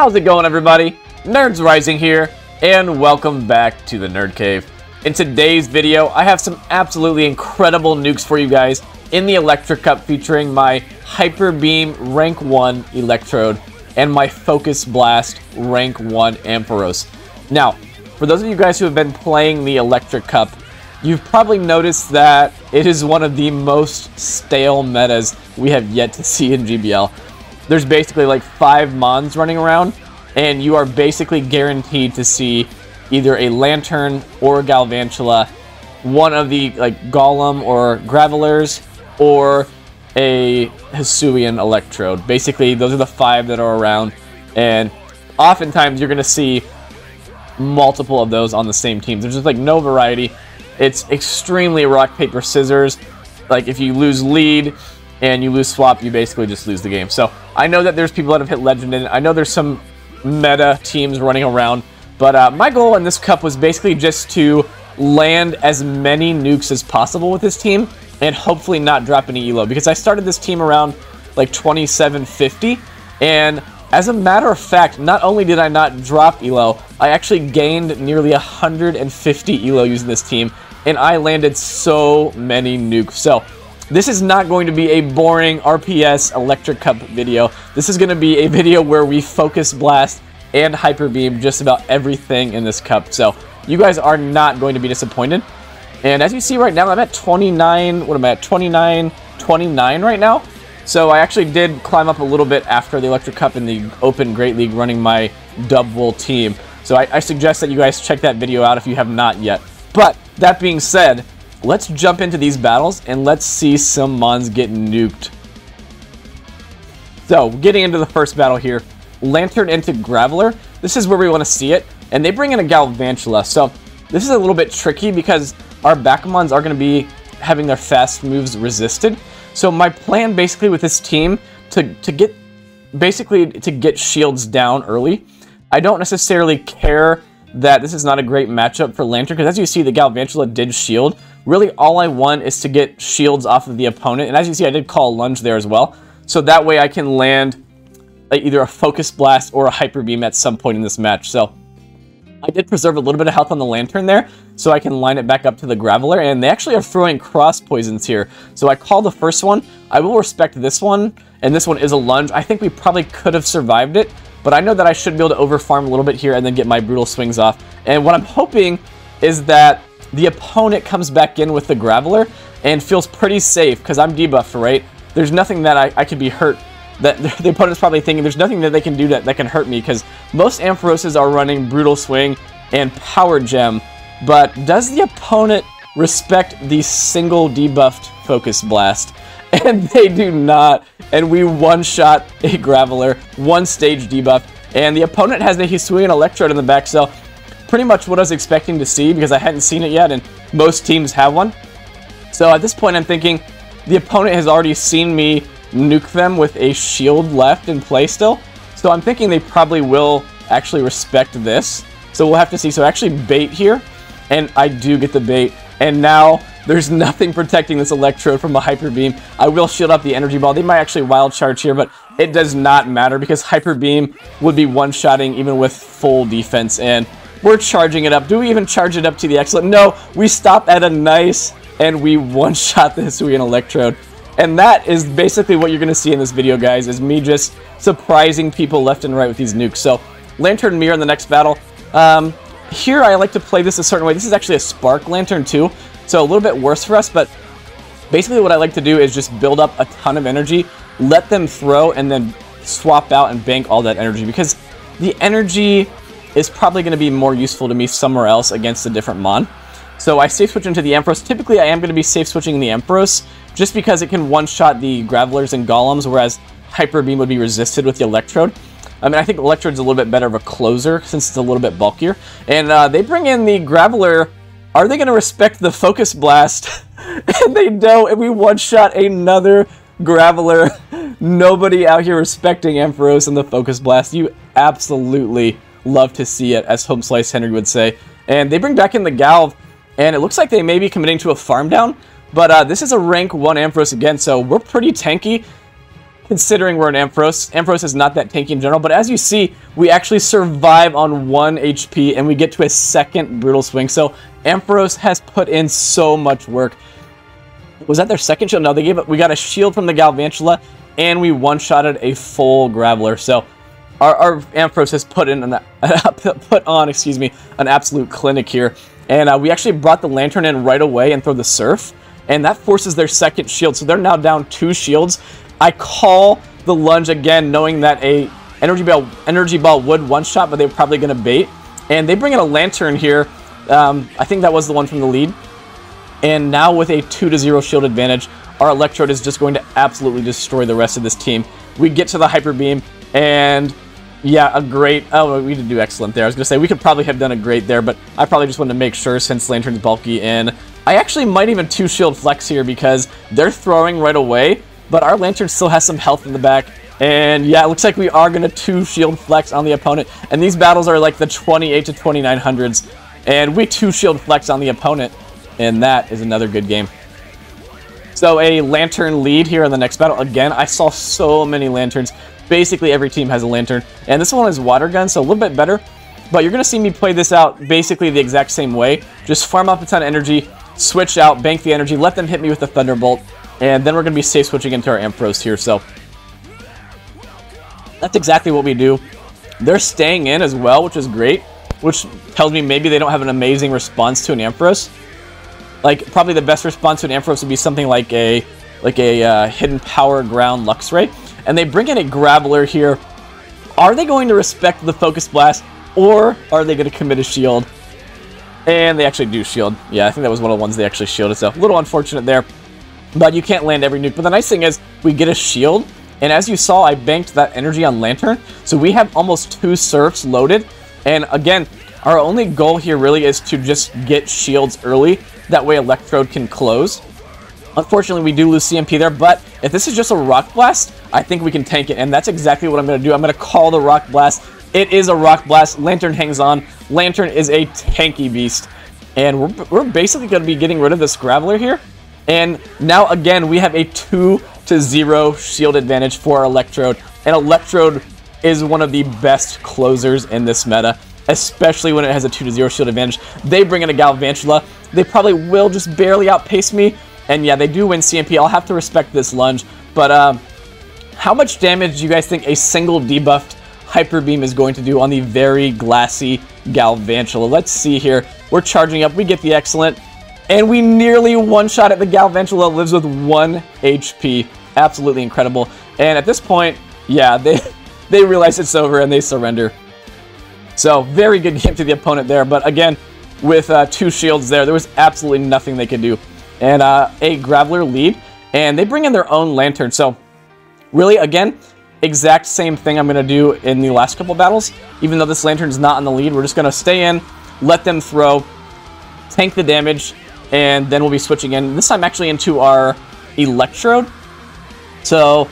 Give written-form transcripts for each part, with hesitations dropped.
How's it going, everybody? Nerds Rising here, and welcome back to the Nerd Cave. In today's video, I have some absolutely incredible nukes for you guys in the Electric Cup featuring my Hyper Beam Rank 1 Electrode and my Focus Blast Rank 1 Ampharos. Now, for those of you guys who have been playing the Electric Cup, you've probably noticed that it is one of the most stale metas we have yet to see in GBL. There's basically like 5 Mons running around, and you are basically guaranteed to see either a Lantern or a Galvantula, one of the like Golem or Gravelers, or a Hisuian Electrode. Basically, those are the 5 that are around, and oftentimes you're going to see multiple of those on the same teams. There's just like no variety. It's extremely rock, paper, scissors. Like if you lose lead and you lose swap, you basically just lose the game. So I know that there's people that have hit legend in it. I know there's some meta teams running around, but my goal in this cup was basically just to land as many nukes as possible with this team and hopefully not drop any elo, because I started this team around like 2750, and as a matter of fact, not only did I not drop elo, I actually gained nearly 150 elo using this team, and I landed so many nukes. So this is not going to be a boring RPS Electric Cup video. This is going to be a video where we Focus Blast and Hyper Beam just about everything in this cup. So you guys are not going to be disappointed. And as you see right now, I'm at 29, what am I at, 29 right now. So I actually did climb up a little bit after the Electric Cup in the Open Great League running my Dubvol team. So I suggest that you guys check that video out if you have not yet. But that being said, let's jump into these battles and let's see some Mons get nuked. So, getting into the first battle here, Lantern into Graveler. This is where we want to see it, and they bring in a Galvantula. So, this is a little bit tricky because our back Mons are going to be having their fast moves resisted. So, my plan basically with this team to get shields down early. I don't necessarily care that this is not a great matchup for Lantern, because as you see, the Galvantula did shield. Really, all I want is to get shields off of the opponent, and as you see, I did call a lunge there as well, so that way I can land either a Focus Blast or a Hyper Beam at some point in this match. So I did preserve a little bit of health on the Lantern there, so I can line it back up to the Graveler, and they actually are throwing cross poisons here. So I call the first one. I will respect this one, and this one is a lunge. I think we probably could have survived it, but I know that I should be able to overfarm a little bit here and then get my brutal swings off. And what I'm hoping is that the opponent comes back in with the Graveler and feels pretty safe, because I'm debuffed, right? There's nothing that I could be hurt. That the opponent's probably thinking there's nothing that they can do that can hurt me, because most Ampharoses are running Brutal Swing and Power Gem. But does the opponent respect the single debuffed Focus Blast? And they do not. And we one-shot a Graveler, one stage debuff, and the opponent has a Hisuian Electrode in the back, so pretty much what I was expecting to see, because I hadn't seen it yet, and most teams have one. So at this point, I'm thinking the opponent has already seen me nuke them with a shield left in play still. So I'm thinking they probably will actually respect this. So we'll have to see. So I actually bait here, and I do get the bait. And now there's nothing protecting this Electrode from a Hyper Beam. I will shield up the Energy Ball. They might actually wild charge here, but it does not matter, because Hyper Beam would be one-shotting even with full defense. And we're charging it up. Do we even charge it up to the excellent? No, we stop at a nice, and we one-shot the Hisuian Electrode. And that is basically what you're going to see in this video, guys, is me just surprising people left and right with these nukes. So, Lantern Mirror in the next battle. Here, I like to play this a certain way. This is actually a Spark Lantern, too, so a little bit worse for us, but basically what I like to do is just build up a ton of energy, let them throw, and then swap out and bank all that energy, because the energy is probably going to be more useful to me somewhere else against a different Mon. So I safe switch into the Ampharos. Typically, I am going to be safe switching the Ampharos just because it can one-shot the Gravelers and Golems, whereas Hyper Beam would be resisted with the Electrode. I mean, I think Electrode's a little bit better of a closer since it's a little bit bulkier. And they bring in the Graveler. Are they going to respect the Focus Blast? And they don't, and we one-shot another Graveler. Nobody out here respecting Ampharos and the Focus Blast. You absolutely love to see it, as Home Slice Henry would say. And they bring back in the Galv, and it looks like they may be committing to a farm down, but this is a rank 1 Ampharos again, so we're pretty tanky. considering we're an Ampharos. Ampharos is not that tanky in general, but as you see, we actually survive on 1 HP, and we get to a second Brutal Swing. So Ampharos has put in so much work. Was that their second shield? No, we got a shield from the Galvantula, and we one-shotted a full Graveler. So our Ampharos has put on an absolute clinic here. And we actually brought the Lantern in right away and throw the Surf, and that forces their second shield. So they're now down 2 shields. I call the lunge again, knowing that a energy ball would one-shot, but they're probably going to bait. And they bring in a Lantern here. I think that was the one from the lead. And now with a 2-0 shield advantage, our Electrode is just going to absolutely destroy the rest of this team. We get to the Hyper Beam, and yeah, a great... Oh, we did do excellent there. I was going to say, we could probably have done a great there, but I probably just wanted to make sure since Lantern's bulky. And I actually might even 2-shield flex here because they're throwing right away, but our Lantern still has some health in the back. And yeah, it looks like we are going to 2-shield flex on the opponent. And these battles are like the 28 to 2900s. And we 2-shield flex on the opponent. And that is another good game. So a Lantern lead here in the next battle. Again, I saw so many Lanterns. Basically every team has a Lantern. And this one is Water Gun, so a little bit better. But you're going to see me play this out basically the exact same way. Just farm up a ton of energy, switch out, bank the energy, let them hit me with the Thunderbolt. And then we're going to be safe switching into our Ampharos here. So that's exactly what we do. They're staying in as well, which is great. Which tells me maybe they don't have an amazing response to an Ampharos. Like, probably the best response to an Ampharos would be something like a Hidden Power Ground Luxray. And they bring in a Graveler here. Are they going to respect the Focus Blast, or are they going to commit a shield? And they actually do shield. Yeah, I think that was one of the ones they actually shielded, so a little unfortunate there. But you can't land every nuke. But the nice thing is, we get a shield, and as you saw, I banked that energy on Lantern, so we have almost 2 Surfs loaded. And again, our only goal here really is to just get shields early. That way Electrode can close. Unfortunately, we do lose CMP there, but if this is just a Rock Blast, I think we can tank it, and that's exactly what I'm going to do. I'm going to call the Rock Blast. It is a Rock Blast. Lantern hangs on. Lantern is a tanky beast, and we're basically going to be getting rid of this Graveler here. And now, again, we have a 2-0 shield advantage for our Electrode, and Electrode is one of the best closers in this meta, especially when it has a 2-0 shield advantage. They bring in a Galvantula. They probably will just barely outpace me. And yeah, they do win CMP. I'll have to respect this lunge. But how much damage do you guys think a single debuffed Hyper Beam is going to do on the very glassy Galvantula? Let's see here. We're charging up. We get the excellent. And we nearly one-shot at the Galvantula. Lives with 1 HP. Absolutely incredible. And at this point, yeah, they realize it's over and they surrender. So, very good game to the opponent there. But again, with 2 shields there was absolutely nothing they could do. And a Graveler lead, and they bring in their own Lantern. So, really, again, exact same thing I'm going to do in the last couple battles. Even though this Lantern's not in the lead, we're just going to stay in, let them throw, tank the damage, and then we'll be switching in. This time, actually, into our Electrode. So,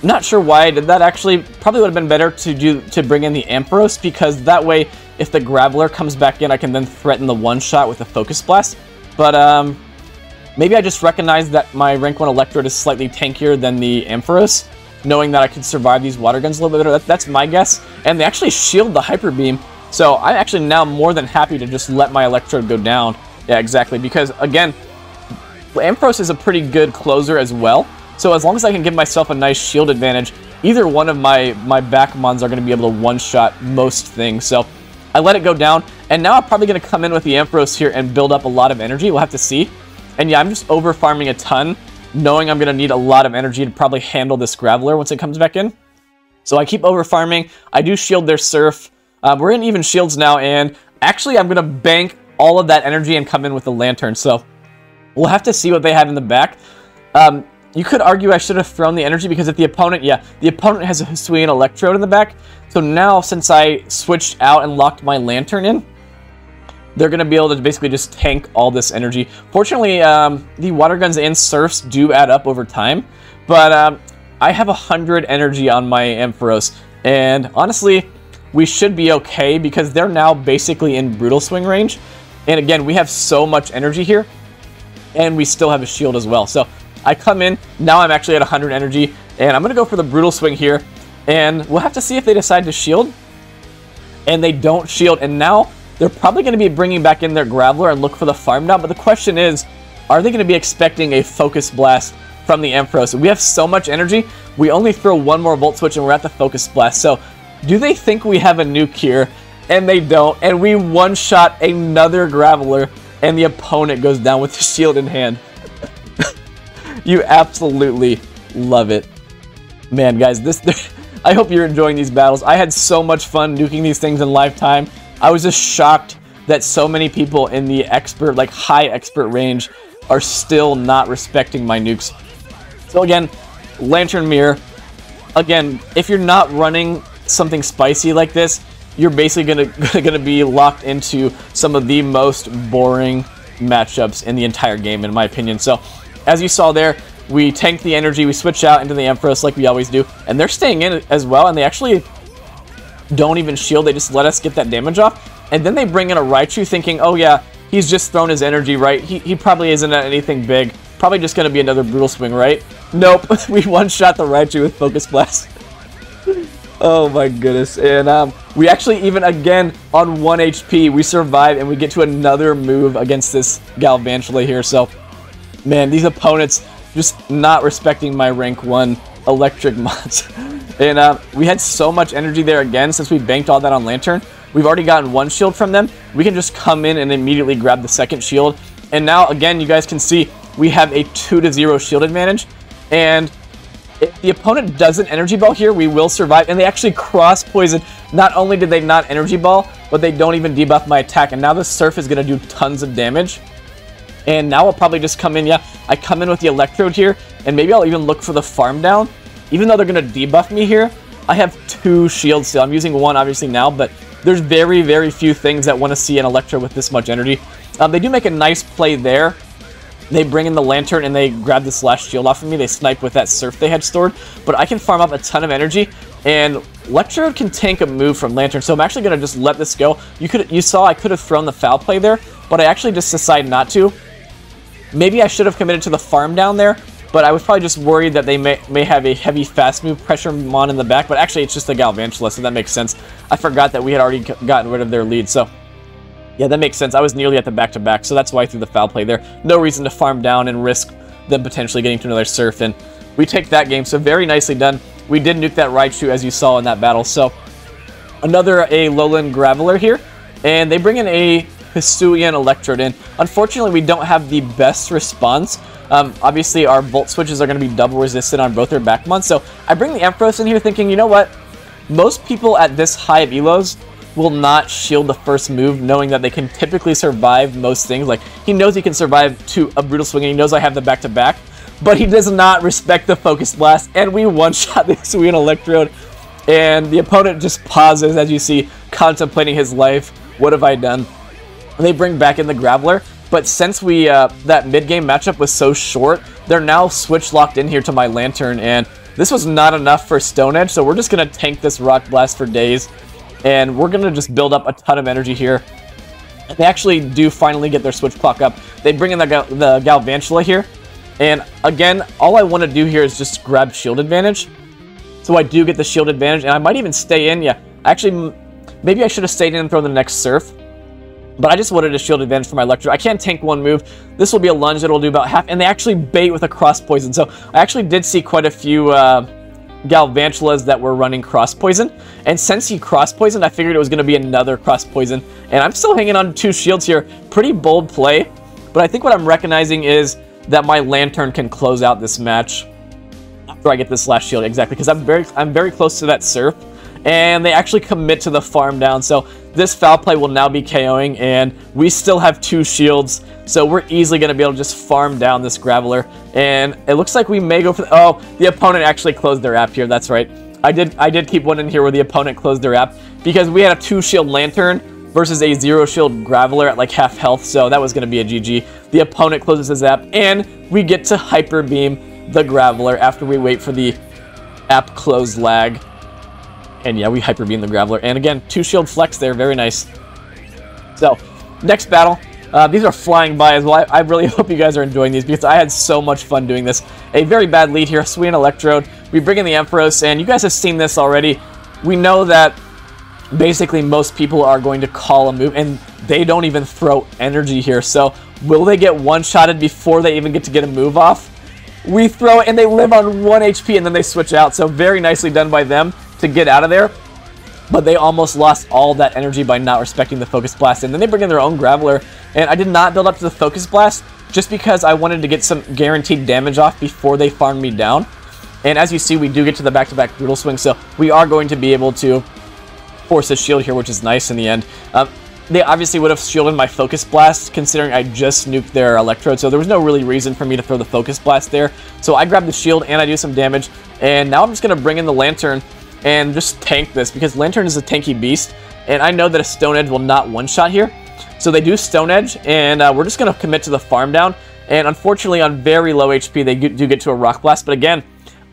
not sure why I did that. Actually, probably would have been better to bring in the Ampharos, because that way, if the Graveler comes back in, I can then threaten the one-shot with a Focus Blast. But maybe I just recognized that my rank 1 Electrode is slightly tankier than the Ampharos, knowing that I could survive these water guns a little bit better. That's my guess. And they actually shield the Hyper Beam, so I'm actually now more than happy to just let my Electrode go down. Yeah, exactly, because again, Ampharos is a pretty good closer as well. So as long as I can give myself a nice shield advantage, either one of my back mons are going to be able to one-shot most things. So I let it go down, and now I'm probably going to come in with the Ampharos here and build up a lot of energy. We'll have to see. And yeah, I'm just over-farming a ton, knowing I'm going to need a lot of energy to probably handle this Graveler once it comes back in. So I keep over-farming. I do shield their Surf. We're in even shields now, and actually I'm going to bank all of that energy and come in with the Lantern. So we'll have to see what they have in the back. You could argue I should have thrown the energy, because if the opponent, yeah, the opponent has a Hisuian Electrode in the back. So now, since I switched out and locked my Lantern in, they're going to be able to basically just tank all this energy. Fortunately, the water guns and Surfs do add up over time, but I have 100 energy on my Ampharos, and honestly, we should be okay, because they're now basically in Brutal Swing range. And again, we have so much energy here, and we still have a shield as well. So I come in, now I'm actually at 100 energy, And I'm going to go for the Brutal Swing here. And we'll have to see if they decide to shield. And they don't shield. And now they're probably going to be bringing back in their Graveler and look for the farm down. But the question is, are they going to be expecting a Focus Blast from the Ampharos? We have so much energy. We only throw one more Volt Switch and we're at the Focus Blast. So do they think we have a nuke here? And they don't. And we one-shot another Graveler. And the opponent goes down with the shield in hand. You absolutely love it. Man, guys, I hope you're enjoying these battles. I had so much fun nuking these things in live time. I was just shocked that so many people in the expert, like high expert range, are still not respecting my nukes. So again, Lantern Mirror. Again, if you're not running something spicy like this, you're basically gonna be locked into some of the most boring matchups in the entire game, in my opinion. So, as you saw there, we tank the energy, we switch out into the Ampharos like we always do, and they're staying in as well, and they actually don't even shield, they just let us get that damage off, and then they bring in a Raichu thinking, oh yeah, he's just thrown his energy, right? He probably isn't at anything big, probably just gonna be another Brutal Swing, right? Nope, we one-shot the Raichu with Focus Blast. Oh my goodness. And we actually, even again, on 1 HP, we survive and we get to another move against this Galvantula here. So, man, these opponents just not respecting my rank 1 electric mods. And we had so much energy there again since we banked all that on Lantern. We've already gotten 1 shield from them. We can just come in and immediately grab the 2nd shield. And now, again, you guys can see we have a 2-0 shield advantage. And if the opponent doesn't Energy Ball here, we will survive. And they actually cross poison. Not only did they not Energy Ball, but they don't even debuff my attack. And now the Surf is going to do tons of damage. And now I'll probably just come in. Yeah, I come in with the Electrode here. And maybe I'll even look for the farm down. Even though they're going to debuff me here, I have 2 shields still. I'm using 1 obviously now, but there's very, very few things that want to see an Electrode with this much energy. They do make a nice play there. They bring in the Lantern and they grab this last shield off of me. They snipe with that Surf they had stored. But I can farm up a ton of energy. And Electrode can tank a move from Lantern. So I'm actually going to just let this go. You saw I could have thrown the foul play there. But I actually just decided not to. Maybe I should have committed to the farm down there. But I was probably just worried that they may have a heavy fast move pressure Mon in the back. But actually it's just a Galvantula. So that makes sense. I forgot that we had already gotten rid of their lead. So yeah, that makes sense. I was nearly at the back-to-back, so that's why I threw the foul play there. No reason to farm down and risk them potentially getting to another Surf, and we take that game, so very nicely done. We did nuke that Raichu, as you saw in that battle, so another Alolan Graveler here, and they bring in a Hisuian Electrode in. Unfortunately, we don't have the best response. Obviously, our Volt Switches are going to be double resistant on both their back Mon, so I bring the Ampharos in here thinking, you know what? Most people at this high of Elos will not shield the first move, knowing that they can typically survive most things. Like, he knows he can survive to a Brutal Swing, and he knows I have the back-to-back, but he does not respect the Focus Blast, and we one-shot the Hisuian Electrode, and the opponent just pauses, as you see, contemplating his life. What have I done? And they bring back in the Graveler, but since we that mid-game matchup was so short, they're now switch-locked in here to my Lantern, and this was not enough for Stone Edge, so we're just going to tank this Rock Blast for days. And we're going to just build up a ton of energy here. And they actually do finally get their switch clock up. They bring in the Galvantula here. And again, all I want to do here is just grab shield advantage. So I do get the shield advantage. And I might even stay in. Yeah, actually, maybe I should have stayed in and thrown the next Surf. But I just wanted a shield advantage for my Electrode. I can't tank 1 move. This will be a lunge. It'll do about half. And they actually bait with a cross poison. So I actually did see quite a few Galvantulas that were running cross poison, and since he cross poisoned, I figured it was going to be another cross poison, and I'm still hanging on to 2 shields here. Pretty bold play, but I think what I'm recognizing is that my Lantern can close out this match after I get this last shield, exactly, because I'm very close to that Surf, and they actually commit to the farm down, so this foul play will now be KOing, and we still have 2 shields, so we're easily going to be able to just farm down this Graveler, and it looks like we may go for the opponent actually closed their app here, that's right. I did keep one in here where the opponent closed their app, because we had a 2 shield Lantern versus a 0 shield Graveler at like half health, so that was going to be a GG. The opponent closes his app, and we get to Hyper Beam the Graveler after we wait for the app close lag. And yeah, we Hyper Beam the Graveler. And again, 2 shield flex there. Very nice. So, next battle. These are flying by as well. I really hope you guys are enjoying these because I had so much fun doing this. A very bad lead here. Hisuian Electrode. we bring in the Empress, and you guys have seen this already. We know that basically most people are going to call a move, and they don't even throw energy here. So will they get one-shotted before they even get to get a move off? We throw it, and they live on 1 HP, and then they switch out. So very nicely done by them to get out of there. But they almost lost all that energy by not respecting the Focus Blast. And then they bring in their own Graveler. And I did not build up to the Focus Blast just because I wanted to get some guaranteed damage off before they farmed me down. And as you see, we do get to the back-to-back Brutal Swing. So we are going to be able to force a shield here, which is nice in the end. They obviously would have shielded my Focus Blast, considering I just nuked their Electrode, so there was no really reason for me to throw the Focus Blast there. So I grab the shield and I do some damage, and now I'm just going to bring in the Lantern and just tank this, because Lantern is a tanky beast, and I know that a Stone Edge will not one-shot here. So they do Stone Edge, and we're just going to commit to the farm down, and unfortunately on very low HP they do get to a Rock Blast, but again,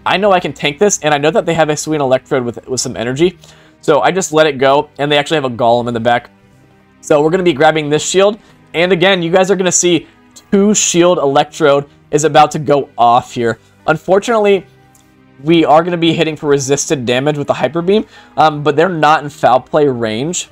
I know I can tank this, and I know that they have a sweet Electrode with some energy, so I just let it go, and they actually have a Golem in the back. So we're going to be grabbing this shield, and again, you guys are going to see 2 shield Electrode is about to go off here. Unfortunately, we are going to be hitting for resisted damage with the Hyper Beam, but they're not in foul play range.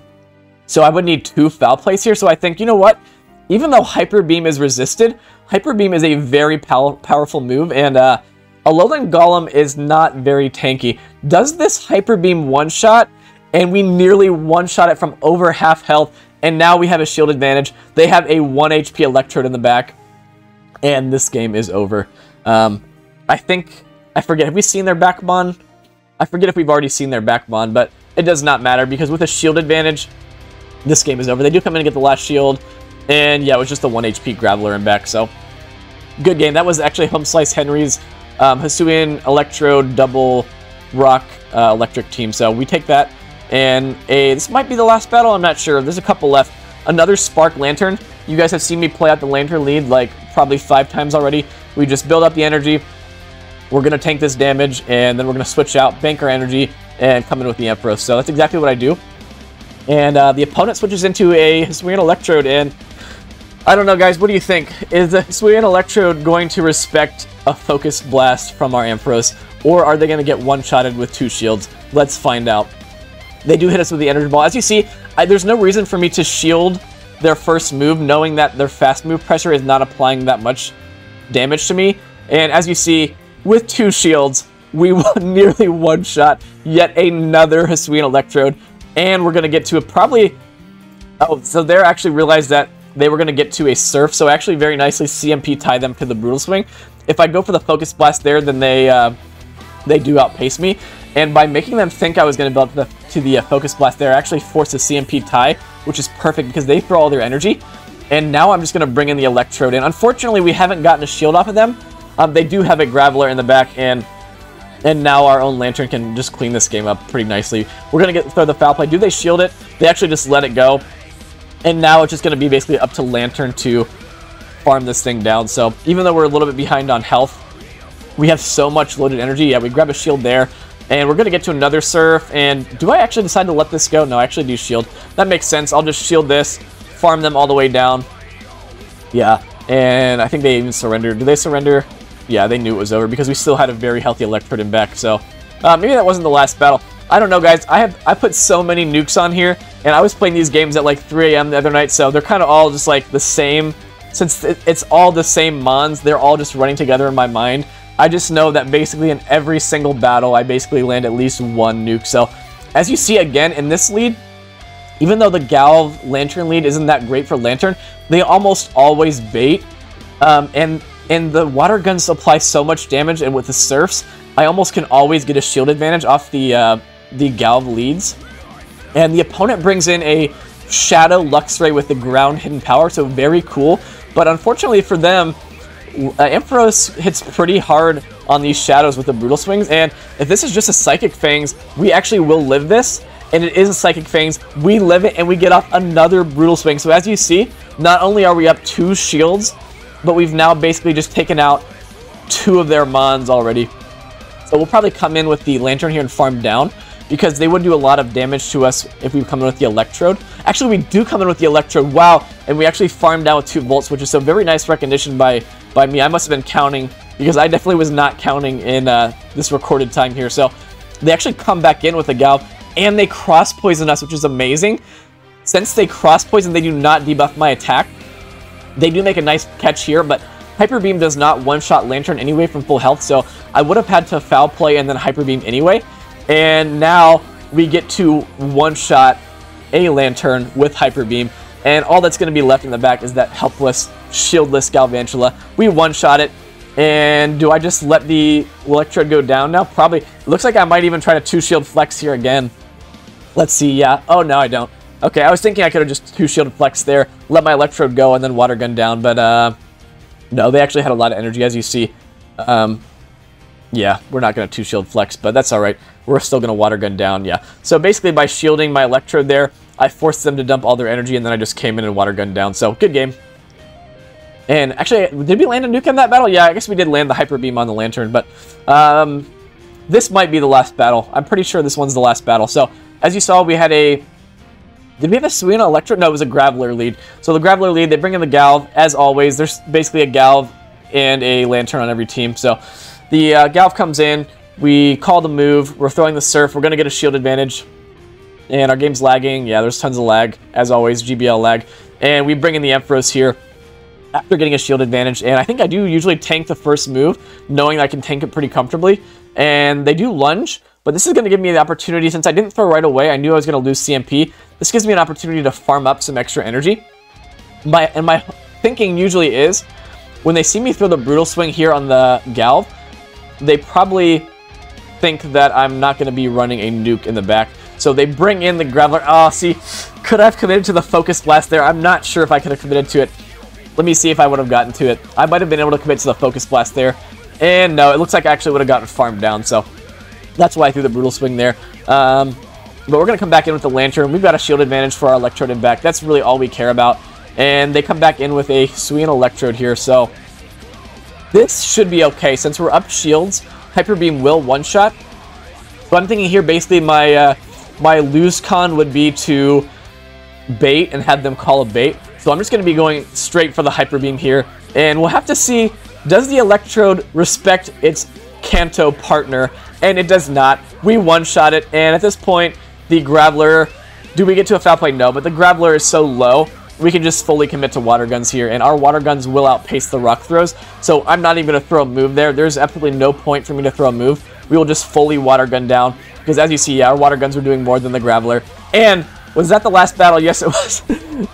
So I would need 2 foul plays here, so I think, you know what? Even though Hyper Beam is resisted, Hyper Beam is a very powerful move, and a Lowland Golem is not very tanky. Does this Hyper Beam one-shot? And we nearly one-shot it from over half health, and now we have a shield advantage. They have a 1 HP Electrode in the back, and this game is over. I forget, have we seen their back bond? I forget if we've already seen their back bond, but it does not matter, because with a shield advantage, this game is over. They do come in and get the last shield, and yeah, it was just a 1 HP Graveler in back, so good game. That was actually Home Slice Henry's Hisuian Electrode double rock electric team, so we take that. And this might be the last battle, I'm not sure. There's a couple left. Another Spark Lantern. You guys have seen me play out the Lantern lead like probably 5 times already. We just build up the energy. We're going to tank this damage, and then we're going to switch out, bank our energy, and come in with the Empress. So that's exactly what I do. And the opponent switches into a Hisuian Electrode, and I don't know, guys, what do you think? Is the Hisuian Electrode going to respect a Focus Blast from our Empress, or are they going to get one-shotted with 2 shields? Let's find out. They do hit us with the Energy Ball. As you see, there's no reason for me to shield their first move, knowing that their fast move pressure is not applying that much damage to me. And as you see, with 2 shields, we nearly one-shot yet another Hisuian Electrode. And we're going to get to a probably... Oh, so they actually realized that they were going to get to a Surf, so actually very nicely CMP tie them to the Brutal Swing. If I go for the Focus Blast there, then they do outpace me. And by making them think I was going to build up to the Focus Blast there, I actually forced a CMP tie, which is perfect because they throw all their energy. And now I'm just going to bring in the Electrode. And unfortunately, we haven't gotten a shield off of them. They do have a Graveler in the back, and now our own Lantern can just clean this game up pretty nicely. We're going to throw the foul play. Do they shield it? They actually just let it go. And now it's just going to be basically up to Lantern to farm this thing down. So even though we're a little bit behind on health, we have so much loaded energy. Yeah, we grab a shield there. And we're going to get to another Surf, and do I actually decide to let this go? No, I actually do shield. That makes sense. I'll just shield this, farm them all the way down. Yeah, and I think they even surrendered. Did they surrender? Yeah, they knew it was over because we still had a very healthy Electrode in back, so maybe that wasn't the last battle. I don't know, guys. I put so many nukes on here, and I was playing these games at like 3 AM the other night, so they're kind of all just like the same. Since it's all the same mons, they're all just running together in my mind. I just know that basically in every single battle, I basically land at least 1 nuke. So, as you see again in this lead, even though the Galv Lantern lead isn't that great for Lantern, they almost always bait. And the water guns apply so much damage, and with the Surfs, I almost can always get a shield advantage off the Galv leads. And the opponent brings in a Shadow Luxray with the ground hidden power, so very cool. But unfortunately for them, Empress hits pretty hard on these Shadows with the Brutal Swings, and if this is just a Psychic Fangs, we actually will live this, and it is a Psychic Fangs, we live it, and we get off another Brutal Swing. So as you see, not only are we up 2 shields, but we've now basically just taken out 2 of their mons already. So we'll probably come in with the Lantern here and farm down, because they would do a lot of damage to us if we come in with the Electrode. Actually, we do come in with the Electrode, wow, and we actually farm down with 2 Volt Switches, so very nice recognition by me. I must have been counting because I definitely was not counting in this recorded time here. So they actually come back in with a Galv, and they cross-poison us, which is amazing. Since they cross-poison, they do not debuff my attack. They do make a nice catch here, but Hyper Beam does not one-shot Lantern anyway from full health, so I would have had to foul play and then Hyper Beam anyway. And now we get to one-shot a Lantern with Hyper Beam, and all that's going to be left in the back is that helpless, shieldless Galvantula. We one-shot it, and do I just let the Electrode go down now? Probably. It looks like I might even try to 2-shield flex here again. Let's see, yeah. Oh, no, I don't. Okay, I was thinking I could have just 2-shield flex there, let my Electrode go, and then Water Gun down, but no, they actually had a lot of energy, as you see. Yeah, we're not going to 2-shield flex, but that's alright. We're still going to Water Gun down, yeah. So basically, by shielding my Electrode there, I forced them to dump all their energy, and then I just came in and Water Gun down. So, good game. And actually, did we land a nuke in that battle? Yeah, I guess we did land the Hyper Beam on the Lantern, but this might be the last battle. I'm pretty sure this one's the last battle. So, as you saw, we had a... Did we have a Suina Electro? No, it was a Graveler lead. So the Graveler lead, they bring in the Galv. As always, there's basically a Galv and a Lantern on every team. So the Galv comes in, we call the move, we're throwing the Surf, we're going to get a shield advantage. And our game's lagging. Yeah, there's tons of lag, as always, GBL lag. And we bring in the Ampharos here after getting a shield advantage. And I think I do usually tank the first move, knowing I can tank it pretty comfortably. And they do lunge, but this is going to give me the opportunity, since I didn't throw right away, I knew I was going to lose CMP. This gives me an opportunity to farm up some extra energy. My thinking usually is, when they see me throw the Brutal Swing here on the Galv, they probably think that I'm not going to be running a nuke in the back. So they bring in the Graveler. Oh, see, could I have committed to the Focus Blast there? I'm not sure if I could have committed to it. Let me see if I would have gotten to it. I might have been able to commit to the Focus Blast there. And no, it looks like I actually would have gotten farmed down, so that's why I threw the Brutal Swing there. But we're going to come back in with the Lantern. We've got a shield advantage for our Electrode in back. That's really all we care about. And they come back in with a Suina Electrode here, so this should be okay. Since we're up shields, Hyper Beam will one-shot. So I'm thinking here, basically, my lose con would be to bait and have them call a bait. So I'm just going to be going straight for the Hyper Beam here. And we'll have to see, does the Electrode respect its Kanto partner? And it does not. We one-shot it, and at this point, the Graveler, do we get to a foul play? No, but the Graveler is so low, we can just fully commit to Water Guns here, and our Water Guns will outpace the Rock Throws, so I'm not even going to throw a move there. There's absolutely no point for me to throw a move. We will just fully Water Gun down, because as you see, our Water Guns were doing more than the Graveler. And was that the last battle? Yes, it was.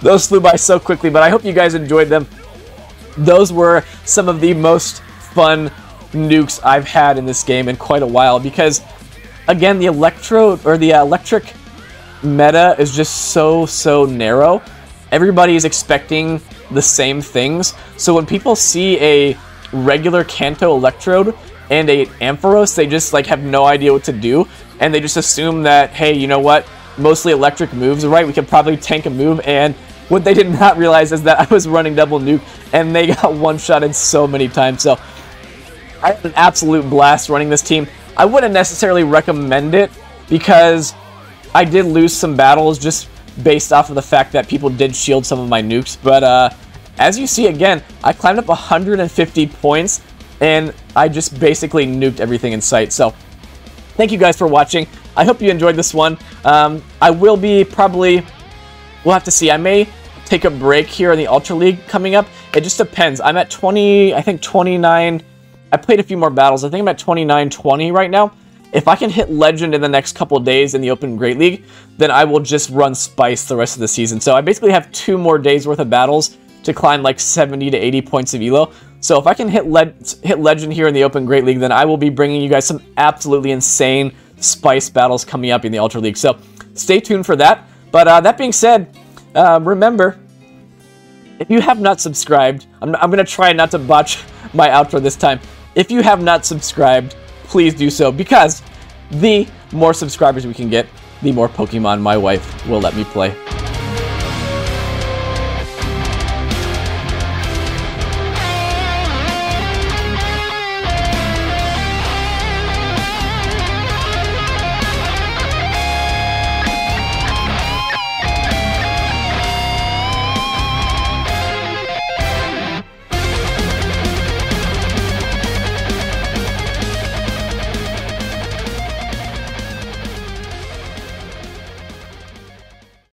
Those flew by so quickly, but I hope you guys enjoyed them. Those were some of the most fun nukes I've had in this game in quite a while, because again, the Electrode or the electric meta is just so narrow. Everybody is expecting the same things, so when people see a regular Kanto Electrode and a Ampharos, they just like have no idea what to do, and they just assume that, hey, you know what, mostly electric moves, right? We could probably tank a move. And what they did not realize is that I was running double nuke, and they got one-shotted so many times. So I had an absolute blast running this team. I wouldn't necessarily recommend it, because I did lose some battles just based off of the fact that people did shield some of my nukes. But as you see, again, I climbed up 150 points, and I just basically nuked everything in sight. So thank you guys for watching. I hope you enjoyed this one. I will be probably... We'll have to see. I may take a break here in the Ultra League coming up. It just depends. I'm at 20... I think 29... I played a few more battles. I think I'm at 29-20 right now. If I can hit Legend in the next couple of days in the Open Great League, then I will just run Spice the rest of the season. So I basically have 2 more days worth of battles to climb like 70 to 80 points of elo. So if I can hit Legend here in the Open Great League, then I will be bringing you guys some absolutely insane Spice battles coming up in the Ultra League. So stay tuned for that. But that being said, remember, if you have not subscribed, I'm going to try not to botch my outro this time. If you have not subscribed, please do so, because the more subscribers we can get, the more Pokemon my wife will let me play.